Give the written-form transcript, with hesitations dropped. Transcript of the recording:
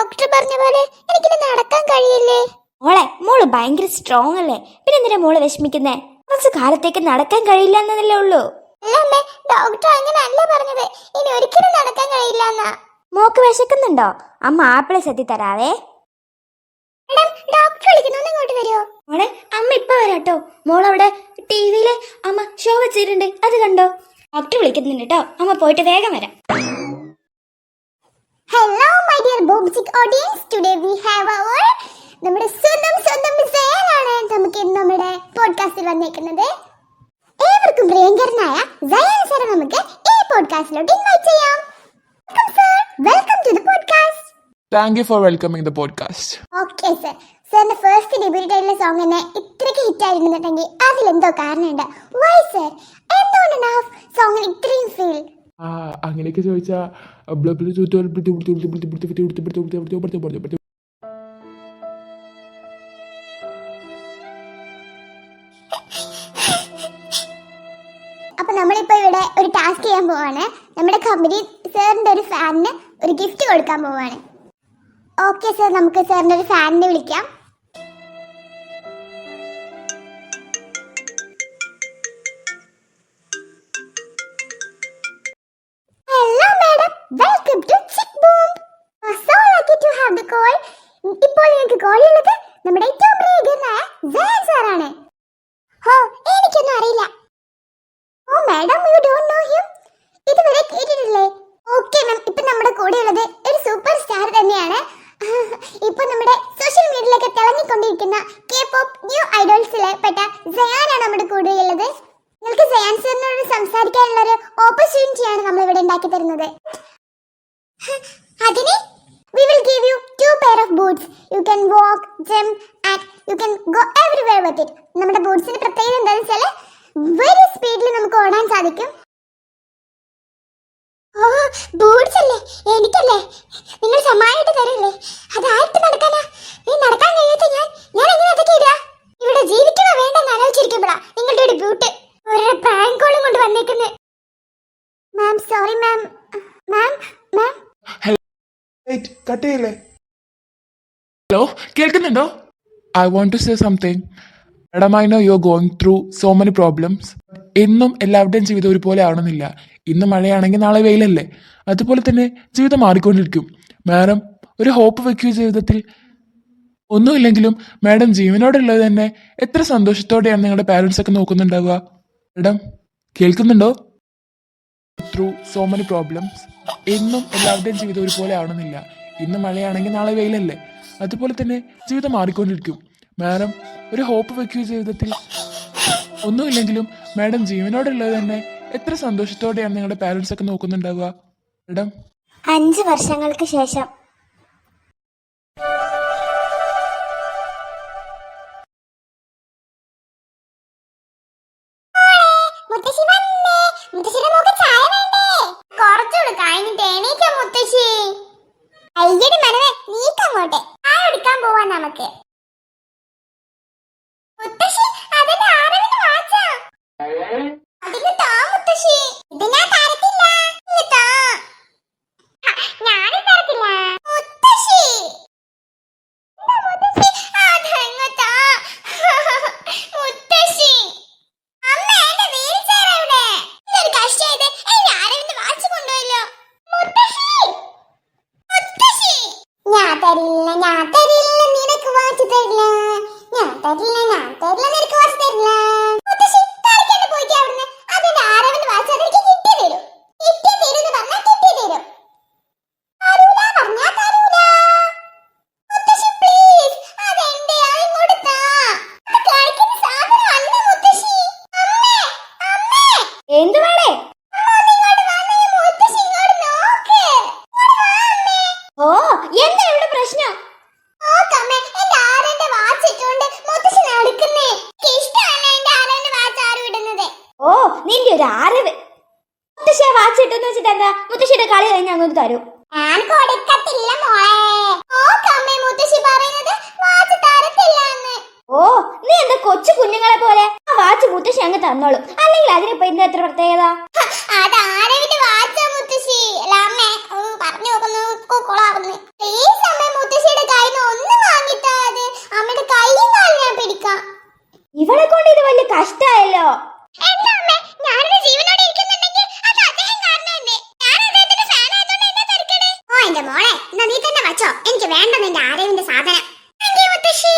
Doctor പറഞ്ഞ പോലെ എനിക്കിത് നടക്കാൻ കഴിയില്ലേ? മോള് ഭയങ്കര സ്ട്രോങ് അല്ലേ, പിന്നെ എന്തിനാ മോള് വിഷമിക്കുന്നേ? കുറച്ച് കാലത്തേക്ക് നടക്കാൻ കഴിയില്ല എന്നല്ലേ ഉള്ളൂ. അല്ലമ്മേ, ഡോക്ടർ അങ്ങനെയല്ല പറഞ്ഞത്. ഇനി ഒരിക്കലും നടക്കാൻ കഴിയില്ല എന്നാ. മോക്ക് വിശക്കുന്നുണ്ടോ? അമ്മ ആപ്പിള് സെത്തി തരാവേ. ഡോക്ടർ വിളിക്കുന്നു, ഇങ്ങോട്ട് വരുമോ? മോളെ, അമ്മ ഇപ്പൊ വരാട്ടോ. മോളവിടെ ടിവിയില് അമ്മ ഷോ വെച്ചിട്ടുണ്ട്, അത് കണ്ടോ? ഡോക്ടർ വിളിക്കുന്നുണ്ട് കേട്ടോ, അമ്മ പോയിട്ട് വേഗം വരാം. ഹലോ മൈ ഡിയർ ബോബ്സിക് audience, today we have our നമ്മുടെ സ്വന്തം സയാനാണ് നമുക്ക് ഇന്ന് നമ്മുടെ പോഡ്കാസ്റ്റിൽ വന്നേക്കുന്നത്. ഏവർക്കും പ്രിയങ്കരനായ സയാൻ സാറെ നമുക്ക് ഈ പോഡ്കാസ്റ്റിലോട്ട് ഇൻവൈറ്റ് ചെയ്യാം. Welcome to the podcast. Thank you for welcoming the podcast. Okay sir. സാറിന്റെ ഫസ്റ്റ് ഡെബ്യൂട്ട് ആയിട്ടുള്ള സോങ് തന്നെ ഇത്രയ്ക്ക് ഹിറ്റ് ആയിരുന്നുണ്ടെങ്കിൽ അതിലെന്തോ കാരണമുണ്ട്. Why sir? എന്തുകൊണ്ടാണ് ആ സോങ്ങിന് ഇത്രയും ഫീൽ? അങ്ങനെയൊക്കെ ചോദിച്ചാ അപ്പൊ നമ്മളിപ്പോ ഇവിടെ ഒരു ടാസ്ക് ചെയ്യാൻ പോവാണ്. നമ്മുടെ കമ്പനി സാറിന്റെ ഒരു ഫാനിന് ഒരു ഗിഫ്റ്റ് കൊടുക്കാൻ പോവാണ്. ഓക്കെ സർ, നമുക്ക് സാറിന്റെ ഒരു ഫാനിനെ വിളിക്കാം. Hello madam, welcome to chick boom. So lucky to have the call. ഇപ്പോൾ നിങ്ങൾക്ക് കോൾ ഉള്ളത് നമ്മുടെ ഏറ്റവും പ്രിയങ്കരനായ സയാൻ സാറാണ്. ഹോ, എനിക്കൊന്നും അറിയില്ല. Oh madam, you don't know him? ഇതുവരെ കേട്ടിട്ടില്ലേ? ഓക്കെ മാം, ഇപ്പൊ നമ്മുടെ കൂടെ ഉള്ളത് ഒരു സൂപ്പർ സ്റ്റാർ തന്നെയാണ്. ഇപ്പൊ നമ്മുടെ സോഷ്യൽ മീഡിയയിലൊക്കെ തിളങ്ങിക്കൊണ്ടിരിക്കുന്ന K-pop ന്യൂ ഐഡോൾസിലെ പെട്ട സയാനാണ് നമ്മുടെ കൂടെ ഉള്ളത്. നിങ്ങൾക്ക് സയാൻ സാറിനോട് സംസാരിക്കാനുള്ള ഒരു ഓപ്പർച്യൂണിറ്റിയാണ് നമ്മൾ ഇവിടെ ഉണ്ടാക്കി തരുന്നത്. അതിന് we will give you 2 pair of boots. You can walk, jump and you can go everywhere with it. നമ്മുടെ ബൂട്ട്സിന്റെ പ്രത്യേകത എന്താണെന്ന് വെച്ചാൽ വെരി സ്പീഡിൽ നമുക്ക് ഓടാൻ സാധിക്കും. ഓ, ബൂട്ട്സ് അല്ലേ? എനിക്കല്ലേ? നിങ്ങൾ സമ്മാനമായിട്ട് തരില്ലേ? അതായിട്ട് നടക്കാനാ? നീ നടക്കാൻ കഴിയാത്ത ഞാൻ എങ്ങനെ അതൊക്കെ ഇടാ? ഇവിടെ ജീവിക്കണോ വേണ്ടെന്ന് ആലോചിച്ചിരിക്കുമ്പോഴാ നിങ്ങളുടെ ഒരു ബ്യൂട്ട് ഒരു പ്രാങ്ക് കോളും കൊണ്ട് വന്നേക്കുന്നത്. Ma'am sorry ma'am. Ma'am ma'am cut ചെയ്യല്ലേ? ഹലോ, കേൾക്കുന്നുണ്ടോ? I want to say something. Madam, I know you are going through so many problems. എന്നും എല്ലാവരുടെയും ജീവിതം ഒരുപോലെ ആവണമെന്നില്ല. ഇന്ന് മഴയാണെങ്കിൽ നാളെ വെയിലല്ലേ? അതുപോലെ തന്നെ ജീവിതം മാറിക്കൊണ്ടിരിക്കും. മാഡം ഒരു ഹോപ്പ് വെക്കൂ ജീവിതത്തിൽ. ഒന്നുമില്ലെങ്കിലും മാഡം ജീവനോടുള്ളത് തന്നെ എത്ര സന്തോഷത്തോടെയാണ് നിങ്ങളുടെ പാരൻസ് ഒക്കെ നോക്കുന്നുണ്ടാവുക. മാഡം കേൾക്കുന്നുണ്ടോ? Through so many problems. എന്നും എല്ലാവരുടെയും ജീവിതം ഒരുപോലെ ആവണമെന്നില്ല. ഇന്ന് മഴയാണെങ്കിൽ നാളെ വെയിലല്ലേ? അതുപോലെ തന്നെ ജീവിതം മാറിക്കൊണ്ടിരിക്കും. മാഡം ഒരു ഹോപ്പ് വെക്കൂ ജീവിതത്തിൽ. ഒന്നുമില്ലെങ്കിലും മാഡം ജീവനോടുള്ളത് തന്നെ എത്ര സന്തോഷത്തോടെയാണ് നിങ്ങളുടെ പാരൻസ് ഒക്കെ നോക്കുന്നുണ്ടാവുക. മാഡം 5 വർഷങ്ങൾക്ക് ശേഷം മുത്തശ്ശി വന്നേ. മുത്തശ്ശിയുടെ മോക്ക് ചായ വേണ്ടേ? കുറച്ചുകൂടെ കഴിഞ്ഞിട്ട് എണീക്കാം മുത്തശ്ശി. അയ്യടി മനവേ, നീക്കങ്ങോട്ടെ. ചായ എടുക്കാൻ പോവാൻ നമുക്ക്. മുത്തശ്ശി, അതെന്റെ ആരവിന്റെ വാച്ചാ. അതിന് താ മുത്തശ്ശി. ഇത് ഞാൻ തരത്തില്ല. ഇങ്ങ് താ. ഞാനും തരത്തില്ല. മുത്തശ്ശി, മുത്തശ്ശി അതങ്ങ് താ. മുത്തശ്ശി, അമ്മ എന്റെ വീൽ ചെയർ എവിടെ? ഇതൊരു കഷ്ടായത്. എന്റെ ആരവിന്റെ വാച്ച് കൊണ്ടുപോയല്ലോ. മുത്തശ്ശി, മുത്തശ്ശി. ഞാൻ തരില്ല നിനക്ക് വാച്ച് തരില്ല. ഞാൻ തരില്ല നിനക്ക് വാച്ച് തരില്ല. മുത്തശ്ശി, കളിക്കാണ്ട് പോയിട്ട് അവിടുന്ന്. അതെന്റെ ആരവിന്റെ വാച്ച്, അതെനിക്ക് കിട്ടി തരും. കിട്ടി തരും എന്ന് പറഞ്ഞാൽ കിട്ടി തരും. തരൂല പറഞ്ഞാ തരൂല. മുത്തശ്ശി പ്ലീസ്, അതെന്റെ ഇങ്ങോട്ട് താ. അത് കളിക്കുന്ന സാധനം അല്ല മുത്തശ്ശി. അമ്മേ, അമ്മേ. എന്ത് വേണേ? ഇങ്ങോട്ട് വന്നേ. മുത്തശ്ശി ഇങ്ങോട്ട് നോക്ക്. ഓ, എന്താ ഇവിടെ പ്രശ്നം? നോക്കമ്മേ, എന്റെ ആരന്റെ വാച്ച് ഇട്ടുകൊണ്ട് മുത്തശ്ശി നടക്കുന്നേ. ഇഷ്ടമല്ല എന്റെ ആരന്റെ വാച്ച് ആരും ഇടുന്നത്. ഓ, നിന്റെ ഒരു അറിവ്. മുത്തശ്ശിയെ വാച്ച് ഇട്ടെന്ന് വെച്ചിട്ട് എന്താ? മുത്തശ്ശിയുടെ കളി കഴിഞ്ഞ് അങ്ങോട്ട് തരൂ. ഞാൻ കൊടുക്കത്തില്ല മോളെ. നോക്കമ്മേ, മുത്തശ്ശി പറയുന്നത് വാച്ച് തരത്തില്ല എന്ന്. ഓ, നീ എന്താ കൊച്ചു കുഞ്ഞുങ്ങളെ പോലെ ആ വാച്ച് മുത്തശ്ശി അങ്ങ് തന്നോളൂ. അല്ലെങ്കിൽ അതിനിപ്പോ ഇന്ന് എത്ര പ്രത്യേകത? അത് ആരവിന്റെ വാച്ചാ മുത്തശ്ശി. അല്ല അമ്മേ, പറഞ്ഞു നോക്കുന്നു കൊളാവുന്നു. പ്ലീസ് അമ്മേ, വലിയ കഷ്ടായല്ലോ. എന്താ അമ്മേ, ഞാനൊരു ജീവനോടെ ഇരിക്കുന്നുണ്ടെങ്കിൽ അത് അദ്ദേഹം കാരണം തന്നെ. ഞാൻ അദ്ദേഹത്തിന്റെ ഫാൻ ആയതുകൊണ്ട് എന്നെ തിരക്കണേ. ഓ എന്റെ മോളെ, എന്നാ നീ തന്നെ വച്ചോ. എനിക്ക് വേണ്ട നിന്റെ ആരവിന്റെ സാധനം. താങ്ക് യു മുത്തശ്ശി.